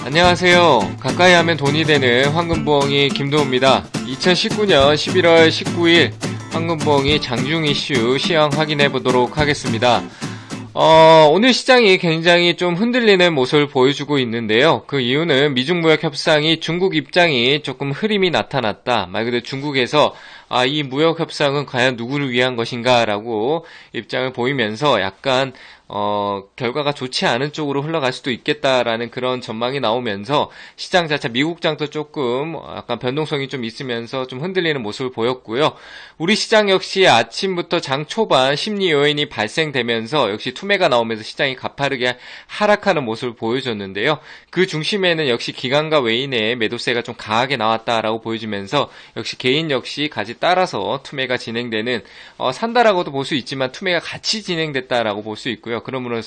안녕하세요. 가까이 하면 돈이 되는 황금부엉이 김도우입니다. 2019년 11월 19일 황금부엉이 장중 이슈 시황 확인해 보도록 하겠습니다. 오늘 시장이 굉장히 좀 흔들리는 모습을 보여주고 있는데요. 그 이유는 미중무역 협상이 중국 입장이 조금 흐림이 나타났다. 말 그대로 중국에서 이 무역 협상은 과연 누구를 위한 것인가 라고 입장을 보이면서 약간 결과가 좋지 않은 쪽으로 흘러갈 수도 있겠다라는 그런 전망이 나오면서 시장 자체 미국장도 조금 약간 변동성이 좀 있으면서 좀 흔들리는 모습을 보였고요. 우리 시장 역시 아침부터 장 초반 심리 요인이 발생되면서 역시 투매가 나오면서 시장이 가파르게 하락하는 모습을 보여줬는데요. 그 중심에는 역시 기관과 외인의 매도세가 좀 강하게 나왔다라고 보여지면서 역시 개인 역시 같이 따라서 투매가 진행되는 산다라고도 볼 수 있지만 투매가 같이 진행됐다라고 볼 수 있고요. 그러므로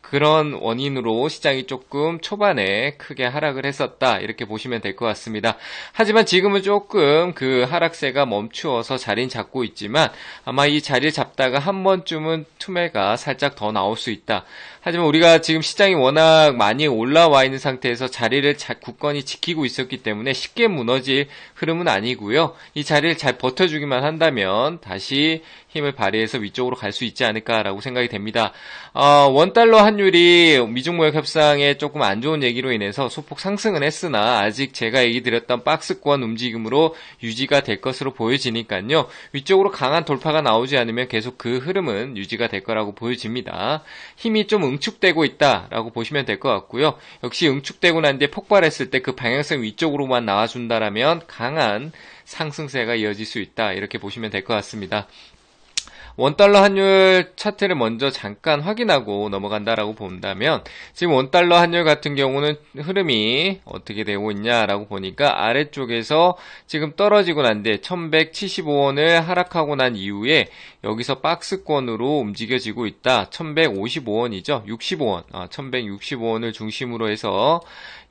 그런 원인으로 시장이 조금 초반에 크게 하락을 했었다 이렇게 보시면 될 것 같습니다. 하지만 지금은 조금 그 하락세가 멈추어서 자리는 잡고 있지만 아마 이 자리를 잡다가 한 번쯤은 투매가 살짝 더 나올 수 있다. 하지만 우리가 지금 시장이 워낙 많이 올라와 있는 상태에서 자리를 굳건히 지키고 있었기 때문에 쉽게 무너질 흐름은 아니고요. 이 자리를 잘 버텨주기만 한다면 다시 힘을 발휘해서 위쪽으로 갈 수 있지 않을까라고 생각이 됩니다. 원달러 환율이 미중무역 협상에 조금 안 좋은 얘기로 인해서 소폭 상승은 했으나 아직 제가 얘기 드렸던 박스권 움직임으로 유지가 될 것으로 보여지니까요. 위쪽으로 강한 돌파가 나오지 않으면 계속 그 흐름은 유지가 될 거라고 보여집니다. 힘이 좀 응축되고 있다라고 보시면 될 것 같고요. 역시 응축되고 난 뒤에 폭발했을 때 그 방향성 위쪽으로만 나와준다라면 강한 상승세가 이어질 수 있다 이렇게 보시면 될 것 같습니다. 원달러 환율 차트를 먼저 잠깐 확인하고 넘어간다라고 본다면 지금 원달러 환율 같은 경우는 흐름이 어떻게 되고 있냐라고 보니까 아래쪽에서 지금 떨어지고 난 뒤에 1175원을 하락하고 난 이후에 여기서 박스권으로 움직여지고 있다. 1155원이죠. 65원. 1165원을 중심으로 해서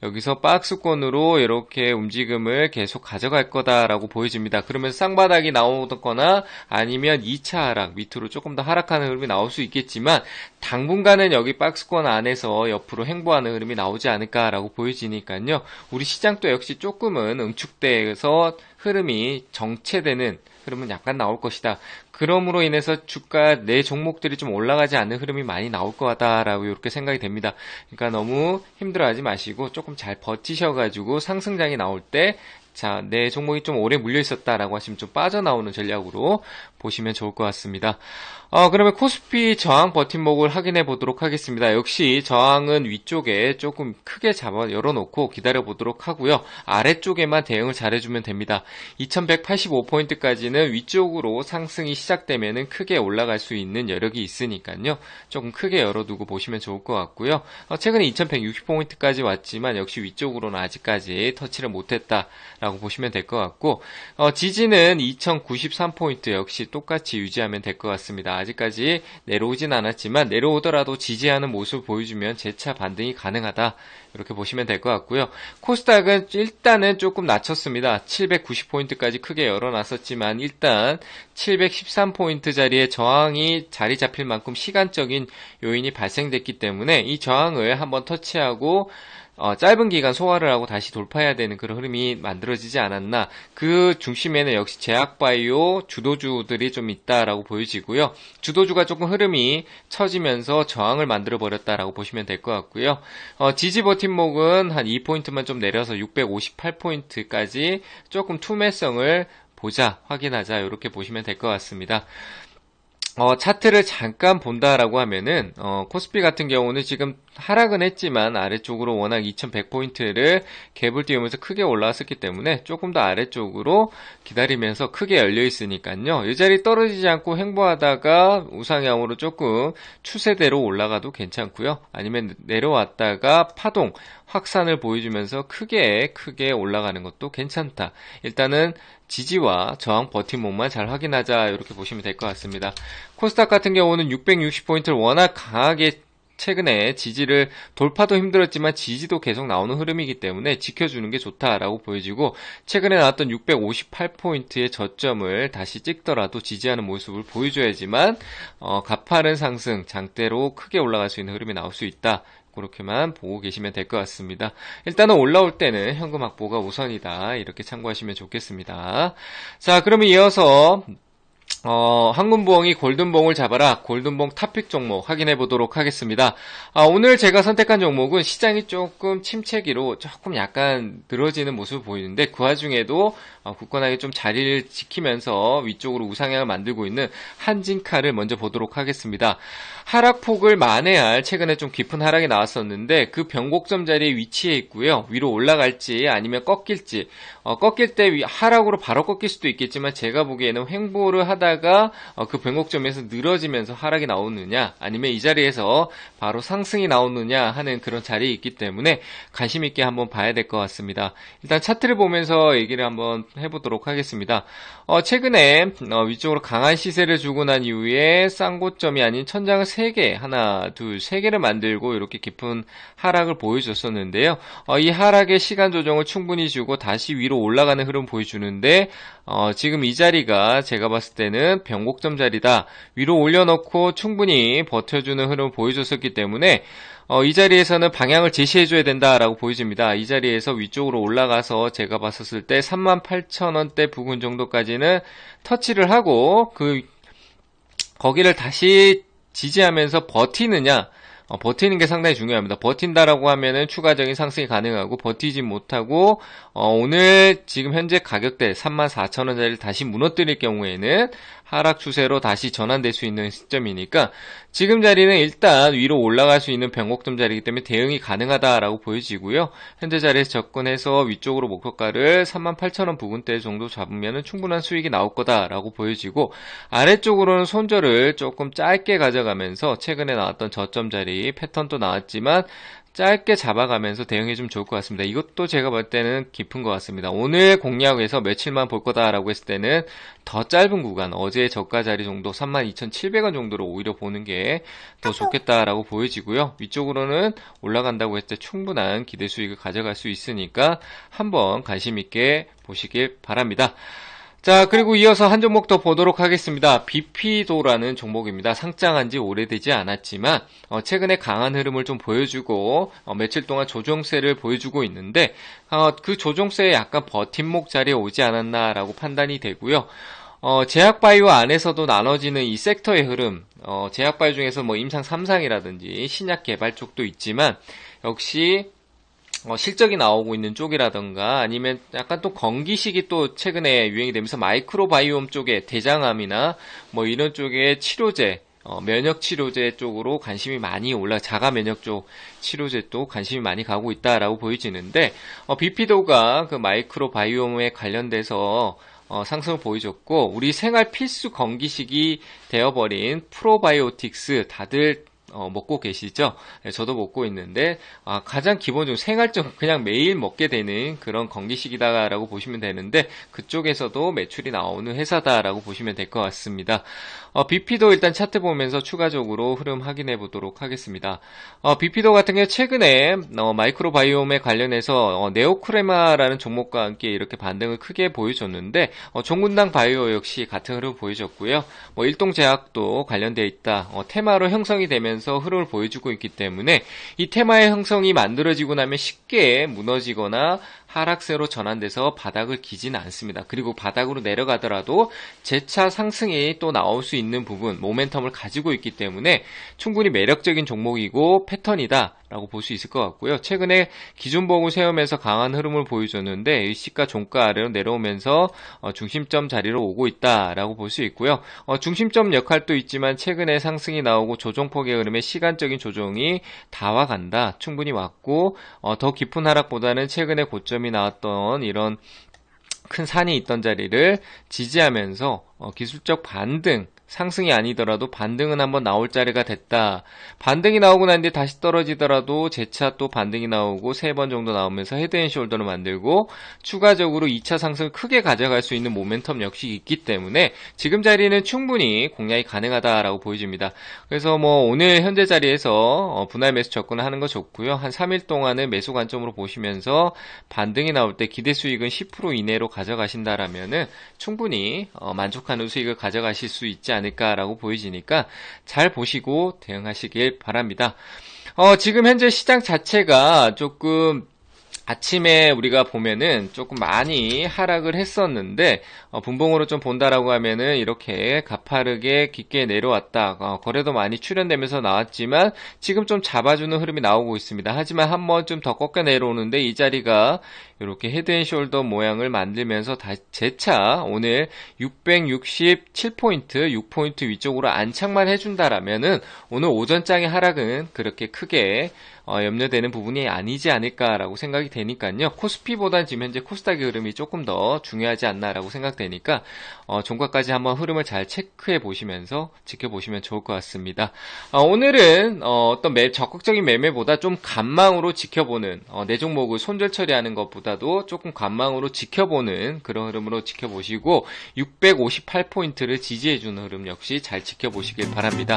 여기서 박스권으로 이렇게 움직임을 계속 가져갈 거다라고 보여집니다. 그러면 쌍바닥이 나오거나 아니면 2차 하락, 밑으로 조금 더 하락하는 흐름이 나올 수 있겠지만 당분간은 여기 박스권 안에서 옆으로 횡보하는 흐름이 나오지 않을까라고 보여지니까요. 우리 시장도 역시 조금은 응축돼서 흐름이 정체되는 흐름은 약간 나올 것이다. 그럼으로 인해서 주가 내 종목들이 좀 올라가지 않는 흐름이 많이 나올 거다라고 이렇게 생각이 됩니다. 그러니까 너무 힘들어하지 마시고 조금 잘 버티셔가지고 상승장이 나올 때 자, 내 종목이 좀 오래 물려 있었다라고 하시면 좀 빠져나오는 전략으로 보시면 좋을 것 같습니다. 그러면 코스피 저항 버팀목을 확인해 보도록 하겠습니다. 역시 저항은 위쪽에 조금 크게 열어놓고 기다려 보도록 하고요. 아래쪽에만 대응을 잘해주면 됩니다. 2185포인트까지는 위쪽으로 상승이 시작되면은 크게 올라갈 수 있는 여력이 있으니까요. 조금 크게 열어두고 보시면 좋을 것 같고요. 최근에 2160포인트까지 왔지만 역시 위쪽으로는 아직까지 터치를 못했다라고 보시면 될 것 같고 지지는 2093포인트 역시 똑같이 유지하면 될 것 같습니다. 아직까지 내려오진 않았지만 내려오더라도 지지하는 모습을 보여주면 재차 반등이 가능하다 이렇게 보시면 될 것 같고요. 코스닥은 일단은 조금 낮췄습니다. 790포인트까지 크게 열어놨었지만 일단 713포인트 자리에 저항이 자리 잡힐 만큼 시간적인 요인이 발생됐기 때문에 이 저항을 한번 터치하고 짧은 기간 소화를 하고 다시 돌파해야 되는 그런 흐름이 만들어지지 않았나. 그 중심에는 역시 제약바이오 주도주들이 좀 있다라고 보여지고요. 주도주가 조금 흐름이 처지면서 저항을 만들어버렸다라고 보시면 될 것 같고요. 지지 버팀목은 한 2포인트만 좀 내려서 658포인트까지 조금 투매성을 보자, 확인하자 이렇게 보시면 될 것 같습니다. 차트를 잠깐 본다라고 하면은, 코스피 같은 경우는 지금 하락은 했지만 아래쪽으로 워낙 2100포인트를 갭을 띄우면서 크게 올라왔었기 때문에 조금 더 아래쪽으로 기다리면서 크게 열려 있으니까요. 이 자리 떨어지지 않고 횡보하다가 우상향으로 조금 추세대로 올라가도 괜찮고요. 아니면 내려왔다가 파동, 확산을 보여주면서 크게 올라가는 것도 괜찮다. 일단은 지지와 저항 버팀목만 잘 확인하자 이렇게 보시면 될 것 같습니다. 코스닥 같은 경우는 660포인트를 워낙 강하게 최근에 지지를 돌파도 힘들었지만 지지도 계속 나오는 흐름이기 때문에 지켜주는 게 좋다라고 보여지고 최근에 나왔던 658포인트의 저점을 다시 찍더라도 지지하는 모습을 보여줘야지만 가파른 상승 장대로 크게 올라갈 수 있는 흐름이 나올 수 있다. 그렇게만 보고 계시면 될 것 같습니다. 일단은 올라올 때는 현금 확보가 우선이다. 이렇게 참고하시면 좋겠습니다. 자, 그러면 이어서 황금부엉이 골든봉을 잡아라. 골든봉 탑픽 종목 확인해 보도록 하겠습니다. 오늘 제가 선택한 종목은 시장이 조금 침체기로 조금 약간 늘어지는 모습을 보이는데 그 와중에도 굳건하게 좀 자리를 지키면서 위쪽으로 우상향을 만들고 있는 한진카를 먼저 보도록 하겠습니다. 하락폭을 만회할 최근에 좀 깊은 하락이 나왔었는데 그 변곡점 자리에 위치해 있고요. 위로 올라갈지 아니면 꺾일지 꺾일 때 하락으로 바로 꺾일 수도 있겠지만 제가 보기에는 횡보를 하다가 그 변곡점에서 늘어지면서 하락이 나오느냐 아니면 이 자리에서 바로 상승이 나오느냐 하는 그런 자리에 있기 때문에 관심 있게 한번 봐야 될 것 같습니다. 일단 차트를 보면서 얘기를 한번 해보도록 하겠습니다. 최근에 위쪽으로 강한 시세를 주고 난 이후에 쌍고점이 아닌 천장을 3개, 하나, 둘, 3개를 만들고 이렇게 깊은 하락을 보여줬었는데요. 이 하락의 시간 조정을 충분히 주고 다시 위로 올라가는 흐름 보여주는데 지금 이 자리가 제가 봤을 때는 변곡점 자리다. 위로 올려놓고 충분히 버텨주는 흐름을 보여줬었기 때문에 이 자리에서는 방향을 제시해줘야 된다라고 보여집니다. 이 자리에서 위쪽으로 올라가서 제가 봤었을 때 38,000원대 부근 정도까지는 터치를 하고 거기를 다시 지지하면서 버티느냐 버티는 게 상당히 중요합니다. 버틴다라고 하면은 추가적인 상승이 가능하고 버티지 못하고 오늘 지금 현재 가격대 34,000원짜리를 다시 무너뜨릴 경우에는 하락 추세로 다시 전환될 수 있는 시점이니까 지금 자리는 일단 위로 올라갈 수 있는 변곡점 자리이기 때문에 대응이 가능하다라고 보여지고요. 현재 자리에서 접근해서 위쪽으로 목표가를 38,000원 부근대 정도 잡으면 충분한 수익이 나올 거다라고 보여지고 아래쪽으로는 손절을 조금 짧게 가져가면서 최근에 나왔던 저점 자리 패턴도 나왔지만 짧게 잡아가면서 대응해주면 좋을 것 같습니다. 이것도 제가 볼 때는 깊은 것 같습니다. 오늘 공략에서 며칠만 볼 거다라고 했을 때는 더 짧은 구간, 어제의 저가 자리 정도 32,700원 정도로 오히려 보는 게 더 좋겠다라고 보여지고요. 위쪽으로는 올라간다고 했을 때 충분한 기대 수익을 가져갈 수 있으니까 한번 관심 있게 보시길 바랍니다. 자, 그리고 이어서 한 종목 더 보도록 하겠습니다. 비피도라는 종목입니다. 상장한 지 오래되지 않았지만 최근에 강한 흐름을 좀 보여주고 며칠 동안 조정세를 보여주고 있는데 그 조정세에 약간 버팀목 자리에 오지 않았나라고 판단이 되고요. 제약바이오 안에서도 나눠지는 이 섹터의 흐름, 제약바이오 중에서 뭐 임상 3상이라든지 신약 개발 쪽도 있지만 역시 실적이 나오고 있는 쪽이라던가 아니면 약간 또 건기식이 또 최근에 유행이 되면서 마이크로바이옴 쪽에 대장암이나 뭐 이런 쪽의 치료제, 면역 치료제 쪽으로 관심이 많이 자가 면역 쪽 치료제 또 관심이 많이 가고 있다라고 보여지는데 비피도가 그 마이크로바이옴에 관련돼서 상승을 보여줬고 우리 생활 필수 건기식이 되어버린 프로바이오틱스 다들 먹고 계시죠? 네, 저도 먹고 있는데 가장 기본적으로 생활적 그냥 매일 먹게 되는 그런 건기식이다라고 보시면 되는데 그쪽에서도 매출이 나오는 회사다라고 보시면 될 것 같습니다. 비피도 일단 차트 보면서 추가적으로 흐름 확인해 보도록 하겠습니다. 비피도 같은 경우 최근에 마이크로바이옴에 관련해서 네오크레마라는 종목과 함께 이렇게 반등을 크게 보여줬는데 종군당 바이오 역시 같은 흐름 보여줬고요. 일동제약도 관련되어 있다. 테마로 형성이 되면서 흐름을 보여주고 있기 때문에 이 테마의 형성이 만들어지고 나면 쉽게 무너지거나 하락세로 전환돼서 바닥을 기지는 않습니다. 그리고 바닥으로 내려가더라도 재차 상승이 또 나올 수 있는 부분, 모멘텀을 가지고 있기 때문에 충분히 매력적인 종목이고 패턴이다 라고 볼 수 있을 것 같고요. 최근에 기존봉을 세우면서 강한 흐름을 보여줬는데 시가 종가 아래로 내려오면서 중심점 자리로 오고 있다라고 볼 수 있고요. 중심점 역할도 있지만 최근에 상승이 나오고 조정폭의 흐름에 시간적인 조정이 다 와간다. 충분히 왔고 더 깊은 하락보다는 최근에 고점이 나왔던 이런 큰 산이 있던 자리를 지지하면서 기술적 반등, 상승이 아니더라도 반등은 한번 나올 자리가 됐다. 반등이 나오고 난 뒤에 다시 떨어지더라도 재차 또 반등이 나오고 3번 정도 나오면서 헤드앤숄더를 만들고 추가적으로 2차 상승을 크게 가져갈 수 있는 모멘텀 역시 있기 때문에 지금 자리는 충분히 공략이 가능하다라고 보여집니다. 그래서 오늘 현재 자리에서 분할 매수 접근을 하는 거 좋고요. 한 3일 동안은 매수 관점으로 보시면서 반등이 나올 때 기대 수익은 10% 이내로 가져가신다라면은 충분히 만족하는 수익을 가져가실 수 있지 않을까라고 보여지니까 잘 보시고 대응하시길 바랍니다. 지금 현재 시장 자체가 조금 아침에 우리가 보면은 조금 많이 하락을 했었는데 분봉으로 좀 본다라고 하면은 이렇게 가파르게 깊게 내려왔다. 거래도 많이 출현되면서 나왔지만 지금 좀 잡아주는 흐름이 나오고 있습니다. 하지만 한번 좀 더 꺾여 내려오는데 이 자리가 이렇게 헤드앤숄더 모양을 만들면서 재차 오늘 667포인트, 6포인트 위쪽으로 안착만 해준다라면은 오늘 오전장의 하락은 그렇게 크게 염려되는 부분이 아니지 않을까라고 생각이 되니까요. 코스피보단 지금 현재 코스닥의 흐름이 조금 더 중요하지 않나라고 생각되니까 종가까지 한번 흐름을 잘 체크해 보시면서 지켜보시면 좋을 것 같습니다. 오늘은 어떤 적극적인 매매보다 좀 관망으로 지켜보는 내 종목을 손절 처리하는 것보다도 조금 관망으로 지켜보는 그런 흐름으로 지켜보시고 658포인트를 지지해주는 흐름 역시 잘 지켜보시길 바랍니다.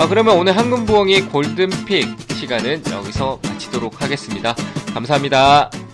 그러면 오늘 황금부엉이 골든픽 시간은 여기서 마치도록 하겠습니다. 감사합니다.